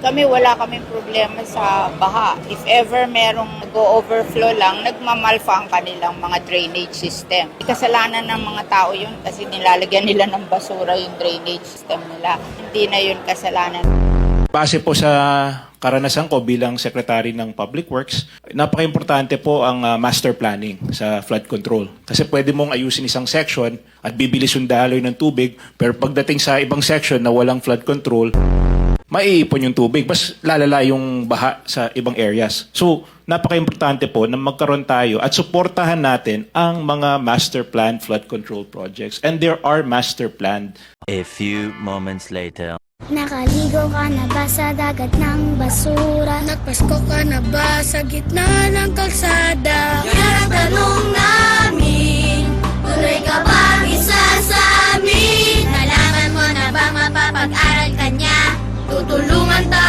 Kami wala kaming problema sa baha. If ever merong go-overflow lang, nagmamalfa ang kanilang mga drainage system. Kasalanan ng mga tao yun kasi nilalagyan nila ng basura yung drainage system nila. Hindi na yun kasalanan. Base po sa karanasan ko bilang Secretary ng Public Works, napaka-importante po ang master planning sa flood control. Kasi pwede mong ayusin isang section at bibilis yung daloy ng tubig, pero pagdating sa ibang section na walang flood control, maiipon yung tubig, mas lalala yung baha sa ibang areas. So, napaka-importante po na magkaroon tayo at suportahan natin ang mga master plan flood control projects. And there are master planned. A few moments later. Nakaligo ka na ba sa dagat ng basura? Nagpasko ka na ba sa gitna ng kalsada? Yan ang tanong namin, tuloy ka bang isa sa amin? Nalaman mo na ba mapapag-aral ka niya? Tutulungan tayo